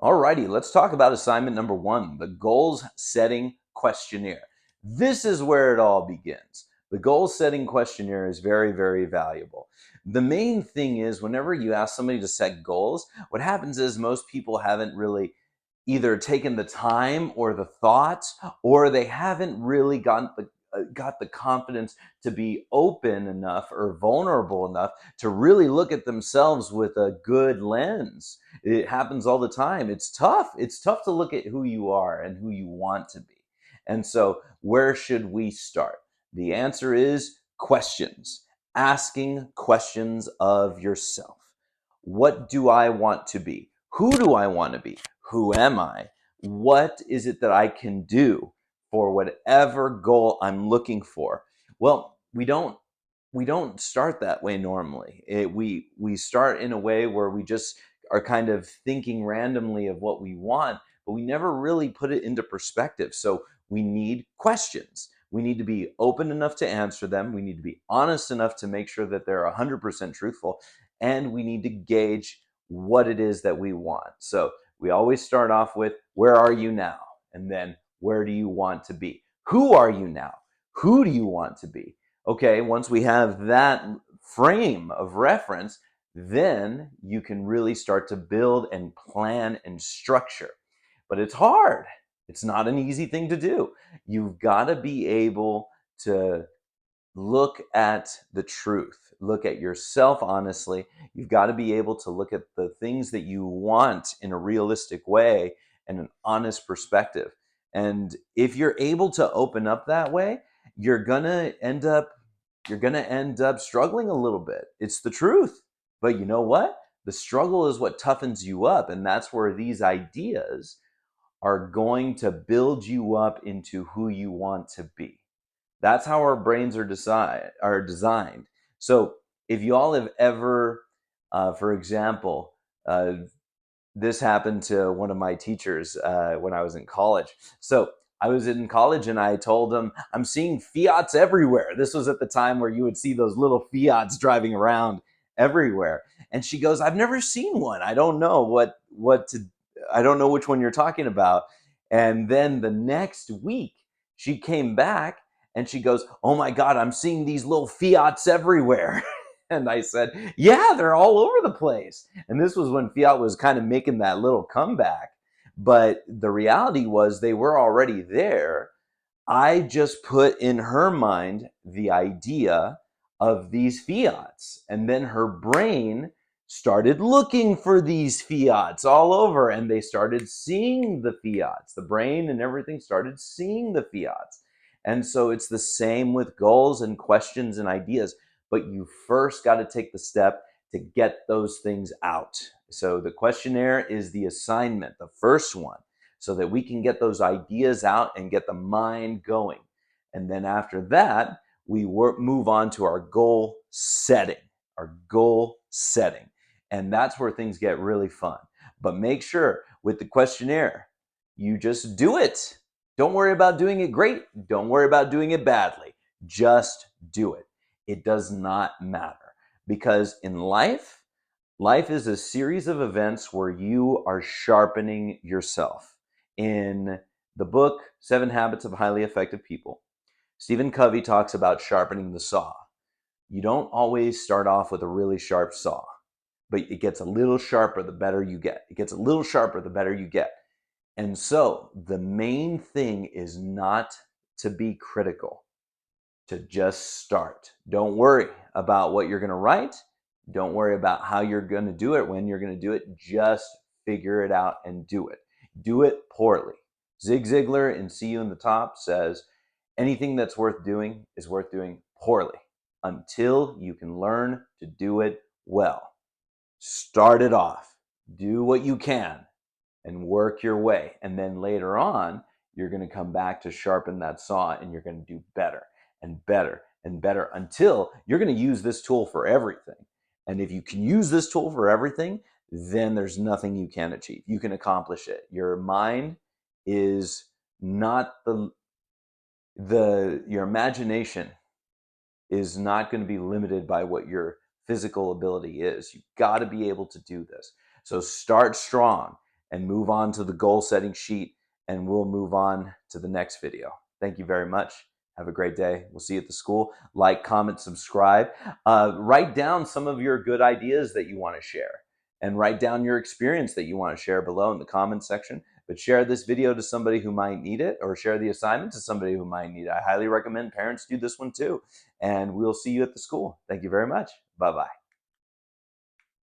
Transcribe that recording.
Alrighty, let's talk about assignment number one, the goals setting questionnaire. This is where it all begins. The goal setting questionnaire is very, very valuable. The main thing is whenever you ask somebody to set goals, what happens is most people haven't really either taken the time or the thoughts, or they haven't really got the confidence to be open enough or vulnerable enough to really look at themselves with a good lens. It happens all the time. It's tough. It's tough to look at who you are and who you want to be. And so, where should we start? The answer is questions. Asking questions of yourself. What do I want to be? Who do I want to be? Who am I? What is it that I can do for whatever goal I'm looking for? Well, we don't start that way normally. We start in a way where we just are kind of thinking randomly of what we want, but we never really put it into perspective. So we need questions. We need to be open enough to answer them. We need to be honest enough to make sure that they're 100% truthful. And we need to gauge what it is that we want. So we always start off with, where are you now? And then, where do you want to be? Who are you now? Who do you want to be? Okay, once we have that frame of reference, then you can really start to build and plan and structure. But it's hard. It's not an easy thing to do. You've got to be able to look at the truth, look at yourself honestly. You've got to be able to look at the things that you want in a realistic way and an honest perspective. And if you're able to open up that way, you're going to end up struggling a little bit. It's the truth. But you know what? The struggle is what toughens you up, and that's where these ideas are going to build you up into who you want to be. That's how our brains are designed. So if you all have ever, for example, this happened to one of my teachers when I was in college. So I was in college and I told him, I'm seeing Fiats everywhere. This was at the time where you would see those little Fiats driving around everywhere. And she goes, I've never seen one. I don't know I don't know which one you're talking about. And then the next week she came back and she goes, oh my God, I'm seeing these little Fiats everywhere. And I said, yeah, they're all over the place. And this was when Fiat was kind of making that little comeback. But the reality was they were already there. I just put in her mind the idea of these fiats. And then her brain started looking for these fiats all over, and they started seeing the fiats. The brain and everything started seeing the fiats. And so it's the same with goals and questions and ideas. But you first got to take the step to get those things out. So the questionnaire is the assignment, the first one, so that we can get those ideas out and get the mind going. And then after that, we move on to our goal setting, our goal setting. And that's where things get really fun. But make sure with the questionnaire, you just do it. Don't worry about doing it great. Don't worry about doing it badly. Just do it. It does not matter because in life is a series of events where you are sharpening yourself. In the book, 7 Habits of Highly Effective People, Stephen Covey talks about sharpening the saw. You don't always start off with a really sharp saw, but it gets a little sharper the better you get. It gets a little sharper the better you get. And so the main thing is not to be critical, to just start. Don't worry about what you're going to write. Don't worry about how you're going to do it, when you're going to do it. Just figure it out and do it. Do it poorly. Zig Ziglar in See You in the Top says, anything that's worth doing is worth doing poorly until you can learn to do it well. Start it off. Do what you can and work your way. And then later on, you're going to come back to sharpen that saw and you're going to do better and better and better until you're going to use this tool for everything. And if you can use this tool for everything, then there's nothing you can't achieve. You can accomplish it. Your mind is not your imagination is not going to be limited by what your physical ability is. You've got to be able to do this. So start strong and move on to the goal setting sheet, and we'll move on to the next video. Thank you very much. Have a great day. We'll see you at the school. Like, comment, subscribe. Write down some of your good ideas that you want to share, and write down your experience that you want to share below in the comments section. But share this video to somebody who might need it, or share the assignment to somebody who might need it. I highly recommend parents do this one too. And we'll see you at the school. Thank you very much. Bye-bye.